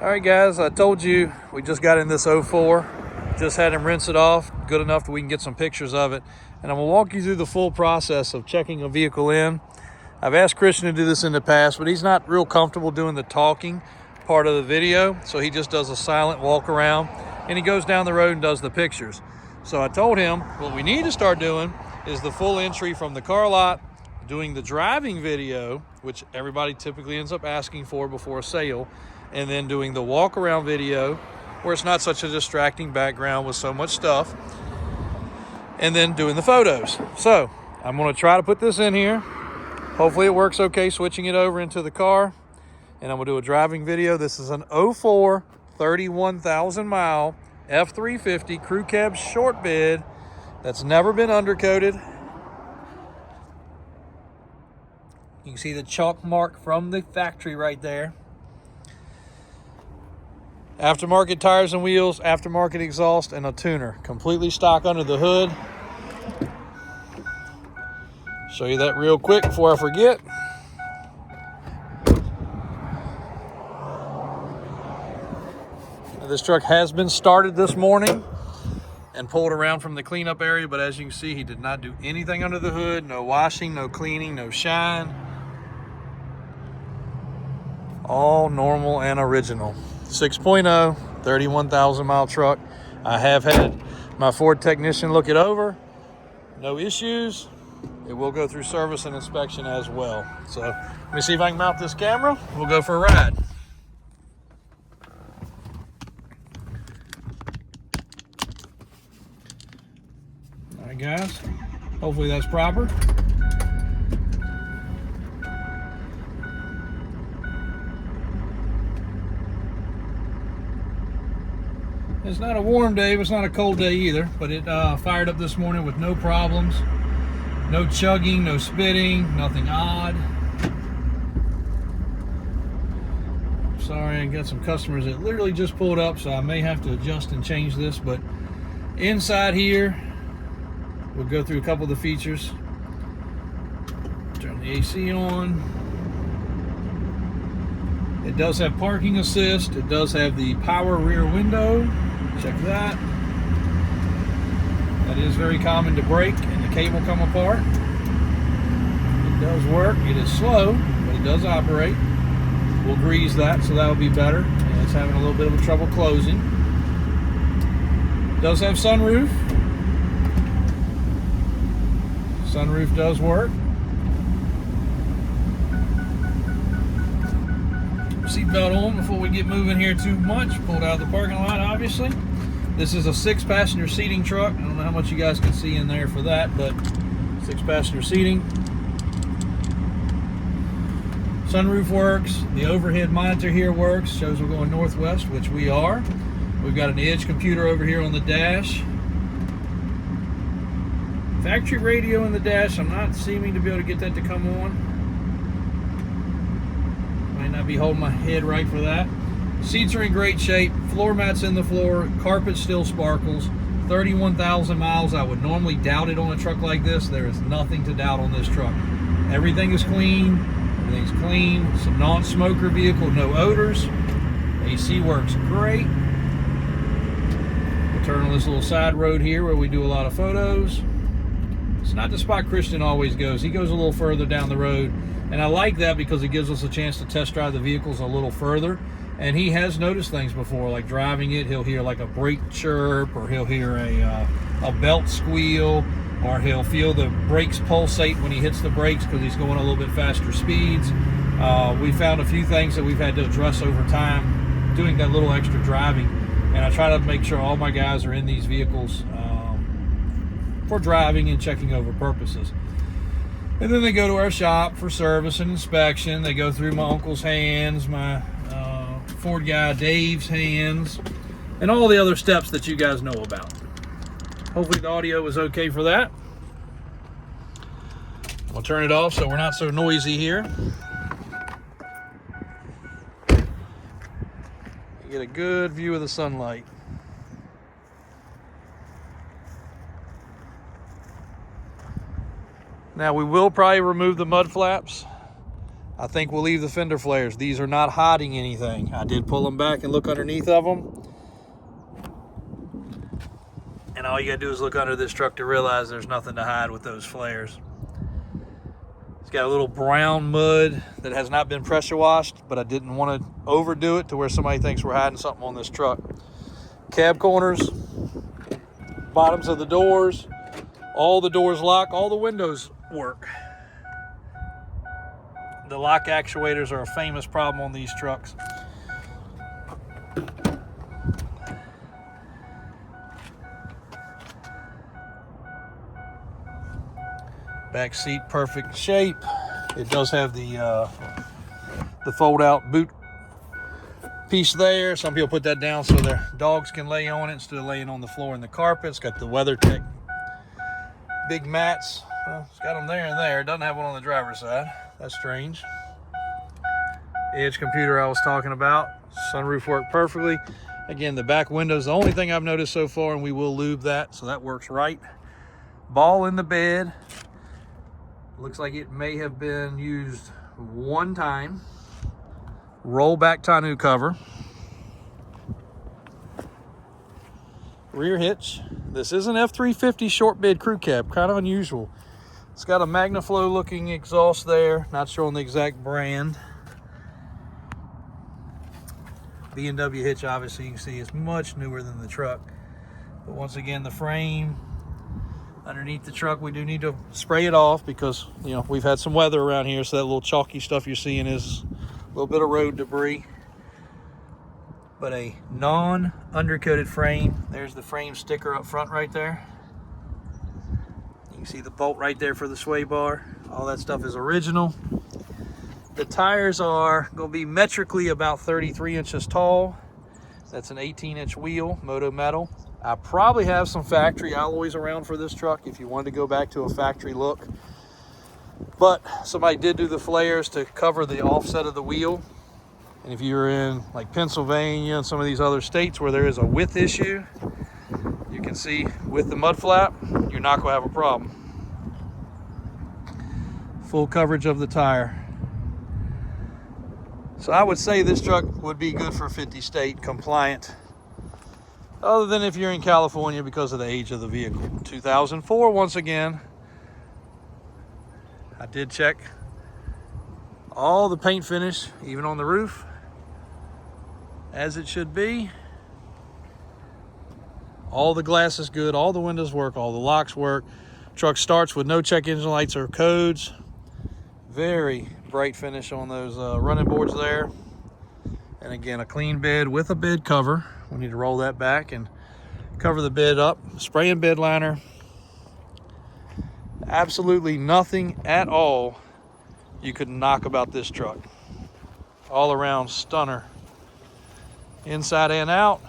All right, guys, I told you we just got in this 04. Just had him rinse it off good enough that we can get some pictures of it. And I'm gonna walk you through the full process of checking a vehicle in. I've asked Christian to do this in the past, but he's not real comfortable doing the talking part of the video. So he just does a silent walk around and he goes down the road and does the pictures. So I told him what we need to start doing is the full entry from the car lot, doing the driving video, which everybody typically ends up asking for before a sale, and then doing the walk around video where it's not such a distracting background with so much stuff, and then doing the photos. So I'm going to try to put this in here. Hopefully it works okay switching it over into the car, and I'm going to do a driving video. This is an 04 31,000 mile F350 crew cab short bed that's never been undercoated. You can see the chalk mark from the factory right there. Aftermarket tires and wheels, aftermarket exhaust, and a tuner. Completely stock under the hood. Show you that real quick before I forget. Now, this truck has been started this morning and pulled around from the cleanup area, but as you can see, he did not do anything under the hood. No washing, no cleaning, no shine. All normal and original. 6.0, 31,000 mile truck. I have had my Ford technician look it over. No issues. It will go through service and inspection as well. So let me see if I can mount this camera. We'll go for a ride. All right, guys. Hopefully that's proper. It's not a warm day, but it's not a cold day either, but it fired up this morning with no problems. No chugging, no spitting, nothing odd. Sorry, I got some customers that literally just pulled up, so I may have to adjust and change this, but inside here, we'll go through a couple of the features. Turn the AC on. It does have parking assist. It does have the power rear window. Check that. That is very common to break and the cable come apart. It does work. It is slow, but it does operate. We'll grease that, so that will be better. And it's having a little bit of trouble closing. It does have sunroof. Sunroof does work. Seatbelt on before we get moving here too much. Pulled out of the parking lot, obviously. This is a 6-passenger seating truck. I don't know how much you guys can see in there for that, but 6-passenger seating. Sunroof works. The overhead monitor here works. Shows we're going northwest, which we are. We've got an edge computer over here on the dash. Factory radio in the dash. I'm not seeming to be able to get that to come on. Not be holding my head right for that. Seats are in great shape. Floor mats in the floor. Carpet still sparkles. 31,000 miles. I would normally doubt it on a truck like this. There is nothing to doubt on this truck. Everything is clean. Everything's clean. It's a non-smoker vehicle. No odors. AC works great. We'll turn on this little side road here where we do a lot of photos. It's not the spot Christian always goes. He goes a little further down the road. And I like that because it gives us a chance to test drive the vehicles a little further. And he has noticed things before, like driving it, he'll hear like a brake chirp, or he'll hear a belt squeal, or he'll feel the brakes pulsate when he hits the brakes because he's going a little bit faster speeds. We found a few things that we've had to address over time doing that little extra driving. And I try to make sure all my guys are in these vehicles for driving and checking over purposes. And then they go to our shop for service and inspection. They go through my uncle's hands, my Ford guy Dave's hands, and all the other steps that you guys know about. Hopefully the audio is okay for that. I'll turn it off so we're not so noisy here. You get a good view of the sunlight. Now we will probably remove the mud flaps. I think we'll leave the fender flares. These are not hiding anything. I did pull them back and look underneath of them. And all you gotta do is look under this truck to realize there's nothing to hide with those flares. It's got a little brown mud that has not been pressure washed, but I didn't want to overdo it to where somebody thinks we're hiding something on this truck. Cab corners, bottoms of the doors, all the doors lock, all the windows work. The lock actuators are a famous problem on these trucks. Back seat perfect shape. It does have the fold out boot piece there. Some people put that down so their dogs can lay on it instead of laying on the floor in the carpet. It's got the WeatherTech big mats. Well, it's got them there and there. It doesn't have one on the driver's side. That's strange. Edge computer I was talking about. Sunroof worked perfectly. Again, the back window's the only thing I've noticed so far, and we will lube that, so that works right. Ball in the bed. Looks like it may have been used one time. Roll back tonneau cover. Rear hitch. This is an F350 short bed crew cab, kind of unusual. It's got a MagnaFlow looking exhaust there, not showing the exact brand. B&W hitch, obviously you can see is much newer than the truck. But once again, the frame underneath the truck, we do need to spray it off because, you know, we've had some weather around here, so that little chalky stuff you're seeing is a little bit of road debris. But a non-undercoated frame. There's the frame sticker up front right there. You can see the bolt right there for the sway bar. All that stuff is original. The tires are going to be metrically about 33 inches tall. That's an 18-inch wheel, Moto Metal. I probably have some factory alloys around for this truck if you wanted to go back to a factory look. But somebody did do the flares to cover the offset of the wheel. And if you're in like Pennsylvania and some of these other states where there is a width issue, you can see with the mud flap, you're not going to have a problem. Full coverage of the tire. So I would say this truck would be good for 50 state compliant, other than if you're in California because of the age of the vehicle. 2004, once again. I did check all the paint finish, even on the roof, as it should be. All the glass is good, all the windows work, all the locks work. Truck starts with no check engine lights or codes. Very bright finish on those running boards there. And again, a clean bed with a bed cover. We need to roll that back and cover the bed up. Spray and bed liner. Absolutely nothing at all you could knock about this truck. All around stunner. Inside and out.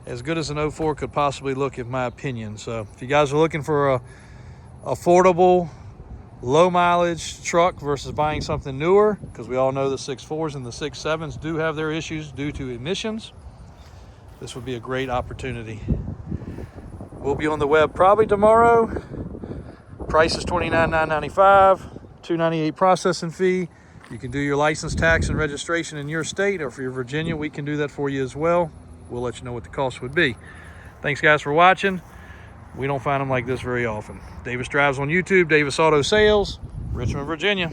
As good as an 04 could possibly look, in my opinion. So if you guys are looking for a affordable, low mileage truck versus buying something newer, because we all know the 6.4s and the 6.7s do have their issues due to emissions, this would be a great opportunity. We'll be on the web probably tomorrow. Price is $29,995, $298 processing fee. You can do your license, tax, and registration in your state, or if you're Virginia, we can do that for you as well. We'll let you know what the cost would be. Thanks guys for watching. We don't find them like this very often. Davis Drives on YouTube, Davis Auto Sales, Richmond, Virginia.